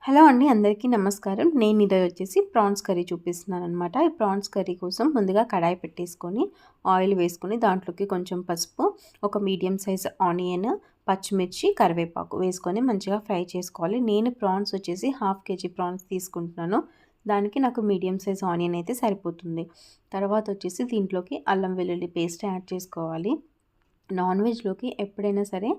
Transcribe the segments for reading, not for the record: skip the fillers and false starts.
Hello అండి, అందరికీ నమస్కారం. నేను ఈరోజు వచ్చేసి ప్రాన్స్ కర్రీ చూపిస్తున్నాననమాట. ఈ ప్రాన్స్ కర్రీ కోసం ముందుగా కడాయి పెట్టేసుకొని ఆయిల్ వేసుకొని దాంట్లోకి కొంచెం పసుపు, ఒక మీడియం సైజ్ ఆనియన్, పచ్చిమిర్చి, కరివేపాకు వేసుకొని మంచిగా ఫ్రై చేసుకోవాలి. నేను ప్రాన్స్ వచ్చేసి హాఫ్ కేజీ ప్రాన్స్ తీసుకుంటున్నాను. దానికి నాకు మీడియం సైజ్ ఆనియన్ అయితే సరిపోతుంది. తర్వాత వచ్చేసి దీంట్లోకి అల్లం వెల్లుల్లి పేస్ట్ యాడ్ చేసుకోవాలి. నాన్ వెజ్లోకి ఎప్పుడైనా సరే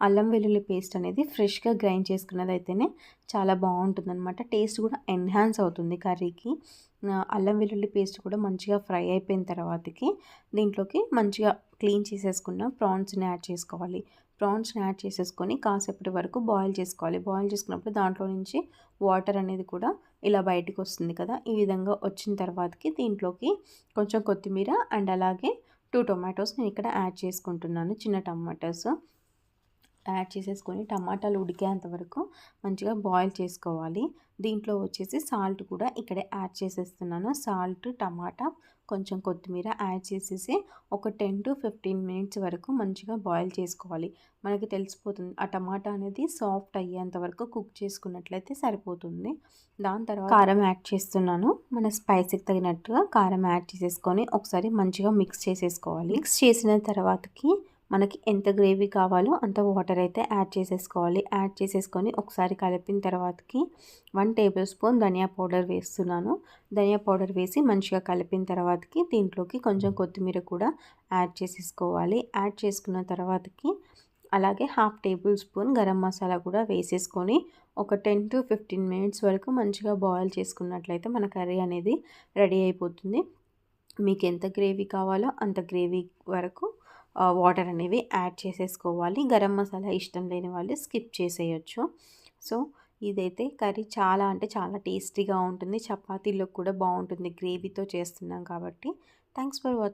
అల్లం వెల్లుల్లి పేస్ట్ అనేది ఫ్రెష్గా గ్రైండ్ చేసుకున్నది అయితేనే చాలా బాగుంటుందన్నమాట. టేస్ట్ కూడా ఎన్హాన్స్ అవుతుంది కర్రీకి. అల్లం వెల్లుల్లి పేస్ట్ కూడా మంచిగా ఫ్రై అయిపోయిన తర్వాతకి దీంట్లోకి మంచిగా క్లీన్ చేసేసుకున్న ప్రాన్స్ని యాడ్ చేసుకోవాలి. ప్రాన్స్ని యాడ్ చేసేసుకొని కాసేపటి వరకు బాయిల్ చేసుకోవాలి. బాయిల్ చేసుకున్నప్పుడు దాంట్లో నుంచి వాటర్ అనేది కూడా ఇలా బయటకు వస్తుంది కదా. ఈ విధంగా వచ్చిన తర్వాతకి దీంట్లోకి కొంచెం కొత్తిమీర అండ్ అలాగే 2 టొమాటోస్ నేను ఇక్కడ యాడ్ చేసుకుంటున్నాను. చిన్న టమాటోస్ యాడ్ చేసేసుకొని టమాటాలు ఉడికేంత వరకు మంచిగా బాయిల్ చేసుకోవాలి. దీంట్లో వచ్చేసి సాల్ట్ కూడా ఇక్కడే యాడ్ చేసేస్తున్నాను. సాల్ట్, టమాటా, కొంచెం కొత్తిమీర యాడ్ చేసేసి ఒక 10 to 15 మినిట్స్ వరకు మంచిగా బాయిల్ చేసుకోవాలి. మనకి తెలిసిపోతుంది ఆ టమాటా అనేది సాఫ్ట్ అయ్యేంత వరకు కుక్ చేసుకున్నట్లయితే సరిపోతుంది. దాని తర్వాత కారం యాడ్ చేస్తున్నాను. మన స్పైసీకి తగినట్టుగా కారం యాడ్ చేసేసుకొని ఒకసారి మంచిగా మిక్స్ చేసేసుకోవాలి. మిక్స్ చేసిన తర్వాతకి మనకి ఎంత గ్రేవీ కావాలో అంత వాటర్ అయితే యాడ్ చేసేసుకోవాలి. యాడ్ చేసేసుకొని ఒకసారి కలిపిన తర్వాతకి 1 టేబుల్ స్పూన్ ధనియా పౌడర్ వేస్తున్నాను. ధనియా పౌడర్ వేసి మంచిగా కలిపిన తర్వాతకి దీంట్లోకి కొంచెం కొత్తిమీర కూడా యాడ్ చేసేసుకోవాలి. యాడ్ చేసుకున్న తర్వాతకి అలాగే half table spoon garam masala కూడా వేసేసుకొని ఒక 10 to 15 మినిట్స్ వరకు మంచిగా బాయిల్ చేసుకున్నట్లయితే మన కర్రీ అనేది రెడీ అయిపోతుంది. మీకు ఎంత గ్రేవీ కావాలో అంత గ్రేవీ వరకు వాటర్ అనేవి యాడ్ చేసేసుకోవాలి. గరం మసాలా ఇష్టం లేని వాళ్ళు స్కిప్ చేసేయచ్చు. సో ఇదైతే కర్రీ చాలా అంటే చాలా టేస్టీగా ఉంటుంది. చపాతీలో కూడా బాగుంటుంది, గ్రేవీతో చేస్తున్నాం కాబట్టి. Thanks for watching.